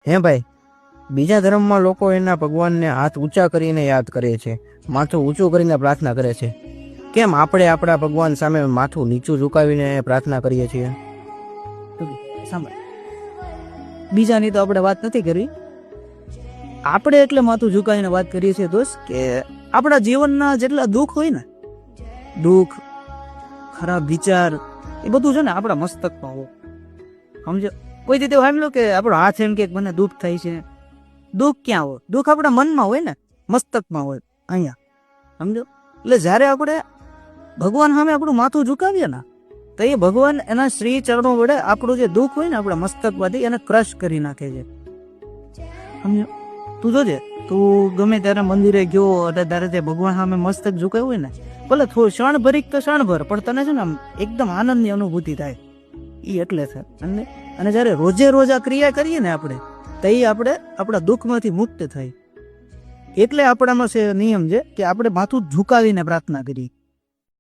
હે ભાઈ, બીજા ધર્મમાં લોકો એના ભગવાનને હાથ ઊંચા કરીને યાદ કરે છે, માથું ઊંચું કરીને પ્રાર્થના કરે છે. કેમ આપણે આપણા ભગવાન સામે માથું નીચું ઝુકાવીને પ્રાર્થના કરીએ છીએ? સાંભળ, બીજાની તો આપણે વાત નથી કરવી. આપણે એટલે માથું ઝુકાવીને વાત કરીએ છીએ દોસ્ત કે આપણા જીવનના જેટલા દુઃખ હોય ને, દુઃખ, ખરાબ વિચાર, એ બધું છે ને આપણા મસ્તકમાં હોય. સમજો, કોઈ રીતે સાંભળ્યો કે આપણો હાથ એમ કે મને દુઃખ થાય છે. દુઃખ ક્યાં હોય? દુઃખ આપણા મનમાં હોય ને, મસ્તકમાં હોય, અહીંયા. સમજો, એટલે જ્યારે આપણે ભગવાન સામે આપણું માથું ઝુકાવીએ ને, તો એ ભગવાન એના શ્રી ચરણો વડે આપણું જે દુઃખ હોય ને આપણા મસ્તકમાંથી એને ક્રશ કરી નાખે છે. સમજો, તું જોજે, તું ગમે ત્યારે મંદિરે ગયો એટલે તારે તે ભગવાન સામે મસ્તક ઝુકાવ્યું હોય ને, ભલે થોડું ક્ષણભરિક તો ક્ષણભર, પણ તને છે ને આમ એકદમ આનંદની અનુભૂતિ થાય. એ એટલે છે. અને જ્યારે રોજે રોજ આ ક્રિયા કરીએ ને આપણે, તો એ આપણે આપણા દુઃખમાંથી મુક્ત થાય. એટલે આપણામાં છે નિયમ છે કે આપણે માથું ઝુકાવીને પ્રાર્થના કરીએ.